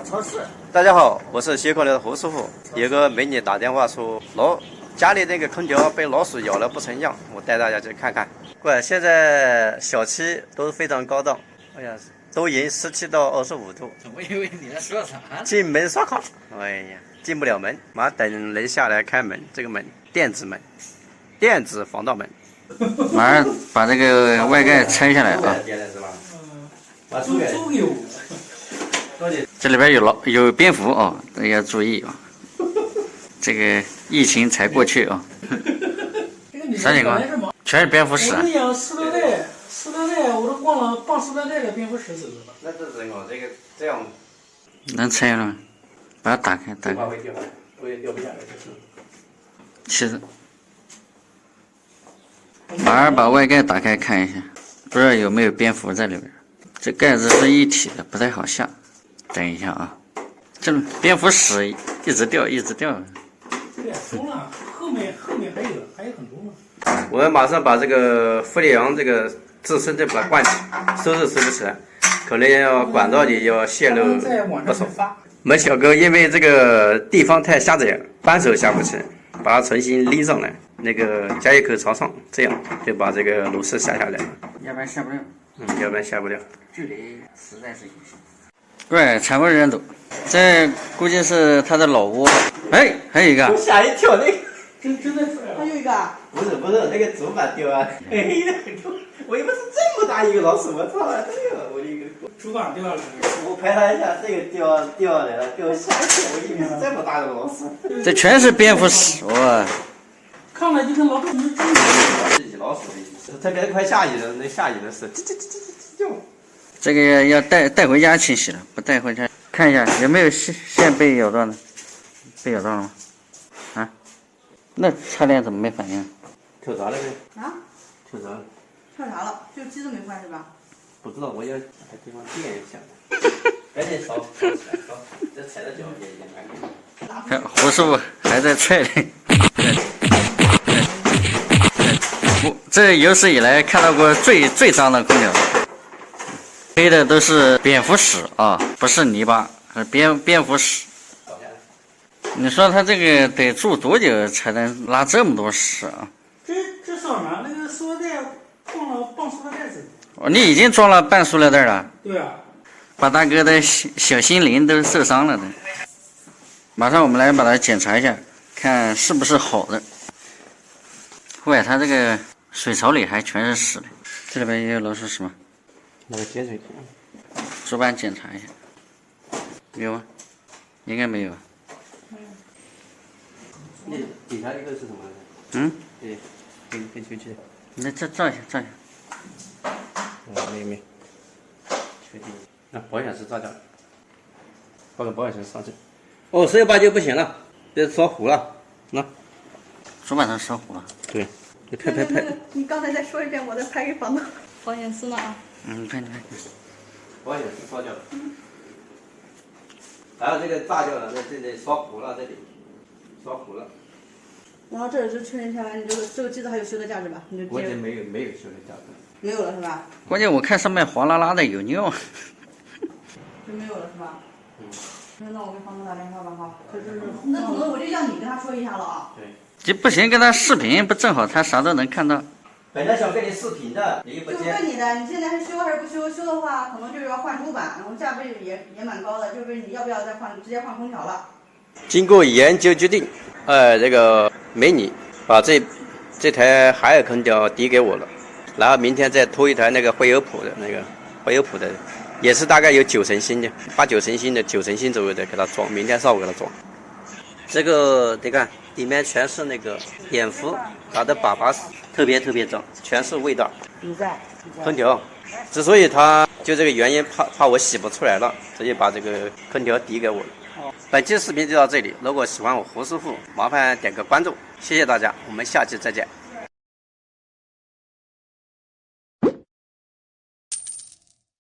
超市。大家好，我是修空调的胡师傅。有个美女打电话说家里那个空调被老鼠咬了不成样，我带大家去看看。现在小区都非常高档，哎呀，都已经17到25度。我以为你在说啥呢？进门刷卡，哎呀，进不了门，马上等人下来开门。这个门，电子门，电子防盗门。马上把这个外盖拆下来啊！租给我。这里边有蝙蝠啊，大家注意啊！这个疫情才过去啊。啥情况？全是蝙蝠屎。我跟你讲，塑料袋，我都忘了放塑料袋的蝙蝠屎死了。那这人哦，这样能拆了吗？把它打开。会掉不下来就是。其实，马上把外盖打开看一下，不知道有没有蝙蝠在里边。这盖子是一体的，不太好下。等一下啊，这蝙蝠屎一直掉。对，松了，后面还有很多呢。我们马上把这个氟利昂这个自身再把它灌起，收拾不起来，可能要管道里要泄漏不少。我们小哥因为这个地方太狭窄，扳手下不去，把它重新拎上来，那个加液口朝上，这样就把这个螺丝下来了。要不然下不了。要不然下不了。距离实在是有限。对，惨不忍睹。这估计是他的老窝。哎，还有一个。吓一跳，那个真的出来了。还有一个。不是，那个主板掉啊！哎呀，我以为是这么大一个老鼠，我操！这个我的一个主板掉下来了。我拍它一下，这个掉下来了，掉吓一跳，我以为是这么大的老鼠。这全是蝙蝠屎，哇！看了就跟老鼠们争自己老鼠的意思，特别快下雨的，那下雨的是这个要带回家清洗了，不带回家看一下有没有线被咬到呢？被咬到了吗？啊？那插电怎么没反应？跳闸了呗？啊？跳闸了。跳啥了？就机子没坏是吧？不知道，我要把这地方垫一下。赶紧烧起来，烧！这踩着脚也难看。看胡师傅还在踹嘞。这有史以来看到过最脏的空调，黑的都是蝙蝠屎啊，不是泥巴，是蝙蝠屎。你说他这个得住多久才能拉这么多屎啊？这上面那个塑料袋放塑料袋子。哦，你已经装了半塑料袋了。对啊。把大哥的小心灵都受伤了的。马上我们来把它检查一下，看是不是好的。喂，它这个水槽里还全是屎嘞，这里边也有老鼠屎吗？那个接水桶。主板检查一下，有吗？应该没有。那底下一个是什么？嗯？对，跟球去。那这照一下。没。确定。那保险丝炸掉了，报个保险丝上去。哦，1489不行了，这烧糊了。那主板上烧糊了。对，你拍。你刚才再说一遍，我再拍给房东。保险丝呢啊？你看。保险丝烧掉了。还有这个炸掉了，这里烧糊了，这里烧糊了。然后这也是确认下来，你这个机子还有修的价值吧？你就关键没有修的价值。没有了是吧？关键我看上面黄拉拉的有尿。就没有了是吧？那我给房东打电话吧哈。可是那可能我就让你跟他说一下了啊。对。这不行，跟他视频不正好他啥都能看到。本来想跟你视频的，你又不接。就问你的，你现在是修还是不修？修的话，可能就是要换主板，然后价位也蛮高的，就是你要不要再直接换空调了？经过研究决定，这个美女把这台海尔空调抵给我了，然后明天再拖一台那个惠欧普的，也是大概有9成新的，8、9成新的，9成新左右的给它装，明天上午给它装。这个你看里面全是那个蝙蝠打的粑粑，特别脏，全是味道。你在。空调，之所以它就这个原因怕我洗不出来了，直接把这个空调抵给我了。本期视频就到这里，如果喜欢我胡师傅，麻烦点个关注，谢谢大家，我们下期再见。